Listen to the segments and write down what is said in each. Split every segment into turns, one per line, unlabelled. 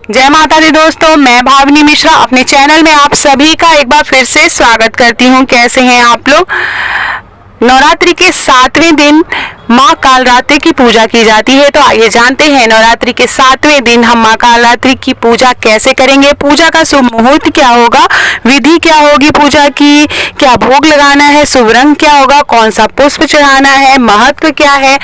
जय माता दी दोस्तों, मैं भावनी मिश्रा अपने चैनल में आप सभी का एक बार फिर से स्वागत करती हूँ। कैसे हैं आप लोग। नवरात्रि के 7वें दिन माँ कालरात्रि की पूजा की जाती है। तो आइए जानते हैं नवरात्रि के 7वें दिन हम माँ कालरात्रि की पूजा कैसे करेंगे, पूजा का शुभ मुहूर्त क्या होगा, विधि क्या होगी पूजा की, क्या भोग लगाना है, शुभ रंग क्या होगा, कौन सा पुष्प चढ़ाना है, महत्व क्या है,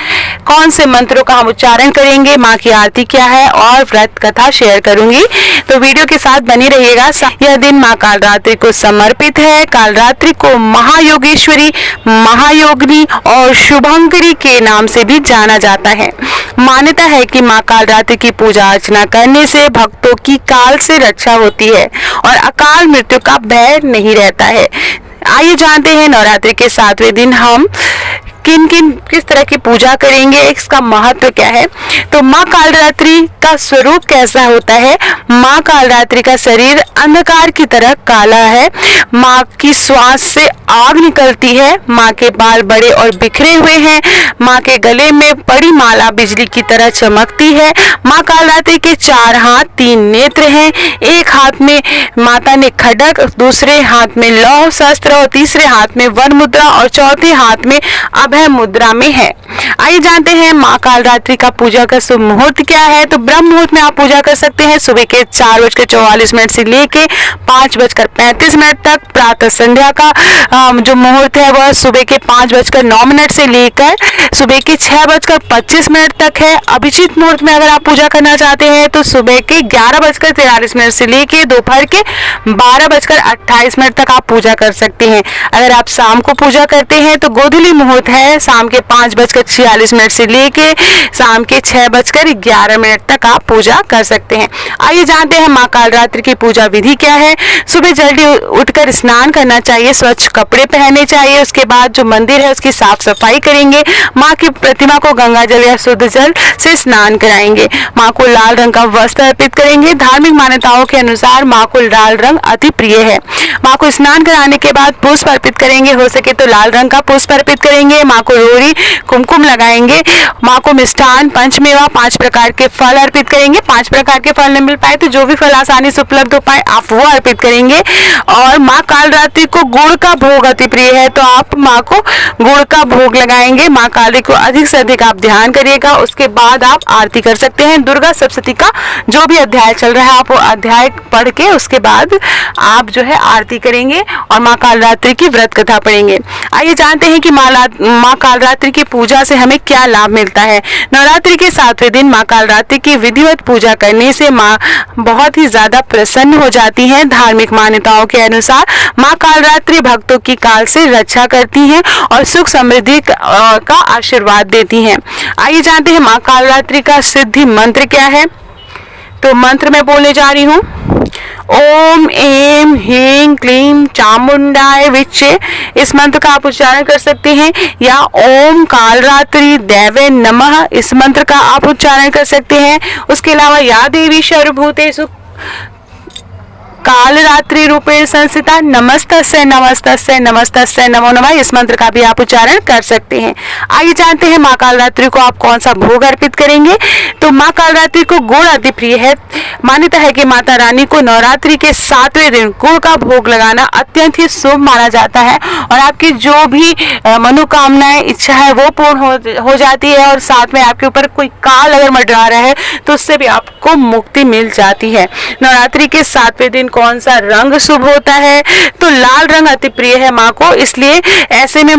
कौन से मंत्रों का हम उच्चारण करेंगे, माँ की आरती क्या है और व्रत कथा शेयर करूंगी। तो वीडियो के साथ बनी रहिएगा। यह दिन माँ कालरात्रि को समर्पित है। कालरात्रि को महायोगेश्वरी, महायोगिनी और शुभंकरी के नाम से भी जाना जाता है। मान्यता है कि माँ कालरात्रि की पूजा अर्चना करने से भक्तों की काल से रक्षा होती है और अकाल मृत्यु का भय नहीं रहता है। आइए जानते हैं नवरात्रि के 7वें दिन हम किस तरह की पूजा करेंगे, इसका महत्व क्या है। तो माँ कालरात्रि का स्वरूप कैसा होता है। माँ कालरात्रि का शरीर अंधकार की तरह काला है। माँ की श्वास से आग निकलती है। माँ के बाल बड़े और बिखरे हुए हैं। माँ के गले में पड़ी माला बिजली की तरह चमकती है। माँ कालरात्रि के 4 हाथ 3 नेत्र हैं। एक हाथ में माता ने खड्ग, दूसरे हाथ में लौह शस्त्र और तीसरे हाथ में वन मुद्रा और चौथे हाथ में अभय मुद्रा में है। आइए जानते हैं माँ कालरात्रि का पूजा का शुभ मुहूर्त क्या है। तो ब्रह्म मुहूर्त में आप पूजा कर सकते हैं सुबह के 4:44 से लेके 5:35 तक। प्रातः संध्या का जो मुहूर्त है वह सुबह के 5:09 से लेकर सुबह के 6:25 तक है। अभिजीत मुहूर्त में अगर आप पूजा करना चाहते हैं तो सुबह के 11:43 से लेके दोपहर के 12:28 तक आप पूजा कर सकते हैं। अगर आप शाम को पूजा करते हैं तो गोधूली मुहूर्त है शाम के 5:46 से लेके शाम के 6:11 तक आप पूजा कर सकते हैं। आइए जानते हैं माँ कालरात्रि की पूजा विधि क्या है। सुबह जल्दी उठकर स्नान करना चाहिए, स्वच्छ कपड़े पहनने चाहिए। उसके बाद जो मंदिर है उसकी साफ सफाई करेंगे। माँ की प्रतिमा को गंगा जल या शुद्ध जल से स्नान कराएंगे। माँ को लाल रंग का वस्त्र अर्पित करेंगे। धार्मिक मान्यताओं के अनुसार माँ को लाल रंग अति प्रिय है। माँ को स्नान कराने के बाद पुष्प अर्पित करेंगे, हो सके तो लाल रंग का पुष्प अर्पित करेंगे। माँ को रोरी कुमकुम लगाएंगे। माँ को मिष्ठान, पंचमेवा, 5 प्रकार के फल अर्पित करेंगे। 5 प्रकार के फल नहीं मिल पाए तो जो भी फल आसानी से उपलब्ध हो पाए आप वो अर्पित करेंगे। और माँ कालरात्रि को गुड़ का भोग अति प्रिय है तो आप माँ को गुड़ का भोग लगाएंगे। माँ काली को अधिक से अधिक आप ध्यान करिएगा। उसके बाद आप आरती कर सकते हैं। दुर्गा सप्तशती का जो भी अध्याय चल रहा है आप वो अध्याय पढ़ के उसके बाद आप जो है आरती करेंगे और माँ कालरात्रि की व्रत कथा पढ़ेंगे। आइए जानते हैं कि माँ कालरात्रि की पूजा से हमें क्या लाभ मिलता है। नवरात्रि के 7वें दिन माँ कालरात्रि की विधिवत पूजा करने से माँ बहुत ही ज्यादा प्रसन्न हो जाती हैं। धार्मिक मान्यताओं के अनुसार माँ कालरात्रि भक्तों की काल से रक्षा करती हैं और सुख समृद्धि का आशीर्वाद देती हैं। आइए जानते हैं माँ कालरात्रि का सिद्धि मंत्र क्या है। तो मंत्र मैं बोलने जा रही हूँ। ओम ऐं ह्रीं क्लीं चामुंडाय विच्चे, इस मंत्र का आप उच्चारण कर सकते हैं। या ओम कालरात्रि देवे नमः, इस मंत्र का आप उच्चारण कर सकते हैं। उसके अलावा या देवी सर्वभूतेषु कालरात्रि रूपेण संस्थिता नमस्तस्यै नमस्तस्यै नमस्तस्यै नमो नमः, इस मंत्र का भी आप उच्चारण कर सकते हैं। आइए जानते हैं माँ कालरात्रि को आप कौन सा भोग अर्पित करेंगे। तो माँ कालरात्रि को गुड़ अति प्रिय है। मान्यता है कि माता रानी को नवरात्रि के 7वें दिन गुड़ का भोग लगाना अत्यंत ही शुभ माना जाता है और आपकी जो भी मनोकामनाएं, इच्छा है वो पूर्ण हो जाती है और साथ में आपके ऊपर कोई काल अगर मंडरा रहा है तो उससे भी आपको मुक्ति मिल जाती है। नवरात्रि के 7वें दिन कौन सा रंग शुभ होता है। तो लाल रंग अति प्रिय है माँ को, इसलिए ऐसे में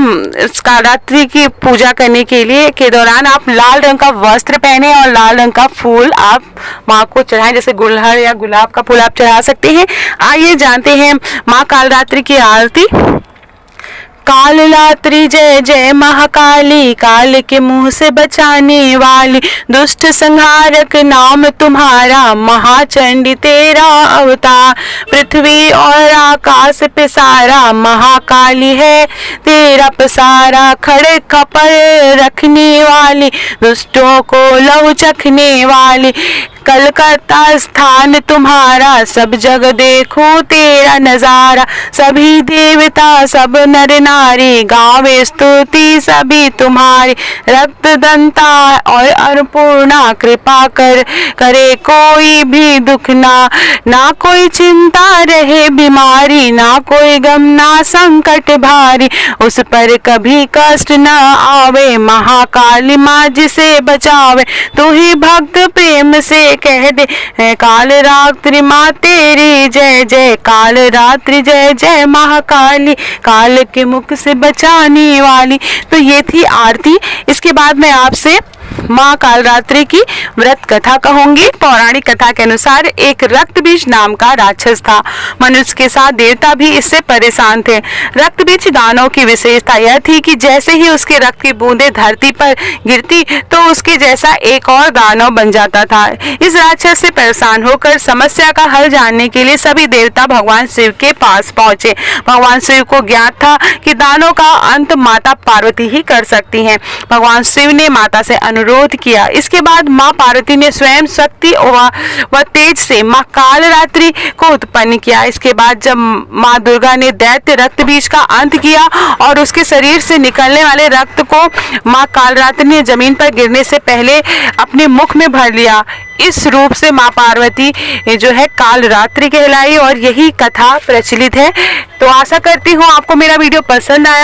कालरात्रि की पूजा करने के दौरान आप लाल रंग का वस्त्र पहने और लाल रंग का फूल आप माँ को चढ़ाएं, जैसे गुलहर या गुलाब का फूल आप चढ़ा सकते हैं। आइए जानते हैं माँ कालरात्रि की आरती। कालरात्रि जय जय महाकाली, काल के मुंह से बचाने वाली, दुष्ट संहारक नाम तुम्हारा, महाचंडी तेरा अवतार, पृथ्वी और आकाश पे सारा, महाकाली है तेरा पसारा, खड़े खपर रखने वाली, दुष्टों को लहू चखने वाली, कलकत्ता स्थान तुम्हारा, सब जग देखो तेरा नजारा। सभी देवता सब नर नारी, गावे स्तुति सभी तुम्हारी। रक्त दंता और अन्नपूर्णा, कृपा करे कोई भी दुख ना कोई चिंता रहे बीमारी, ना कोई गम ना संकट भारी। उस पर कभी कष्ट न आवे, महाकाली माँ जिसे बचावे। तू ही भक्त प्रेम से कह दे, काल रात्रि माँ तेरी जय जय। काल रात्रि जय जय महाकाली, काल के मुख से बचाने वाली। तो ये थी आरती। इसके बाद मैं आपसे माँ कालरात्रि की व्रत कथा कहूंगी। पौराणिक कथा के अनुसार एक रक्तबीज नाम का राक्षस था। मनुष्य के साथ देवता भी इससे परेशान थे। रक्तबीज दानव की विशेषता यह थी कि जैसे ही उसके रक्त की बूंदें धरती पर गिरती तो उसके जैसा एक और दानव बन जाता था। इस राक्षस से परेशान होकर समस्या का हल जानने के लिए सभी देवता भगवान शिव के पास पहुंचे। भगवान शिव को ज्ञात था कि दानव का अंत माता पार्वती ही कर सकती हैं। भगवान शिव ने माता से अनुरोध किया। इसके बाद माँ पार्वती ने स्वयं शक्ति व तेज से माँ कालरात्रि को उत्पन्न किया। इसके बाद जब माँ दुर्गा ने दैत्य रक्तबीज का अंत किया और उसके शरीर से निकलने वाले रक्त को माँ कालरात्रि ने जमीन पर गिरने से पहले अपने मुख में भर लिया। इस रूप से माँ पार्वती जो है कालरात्रि कहलाई और यही कथा प्रचलित है। तो आशा करती हूँ आपको मेरा वीडियो पसंद आया हो।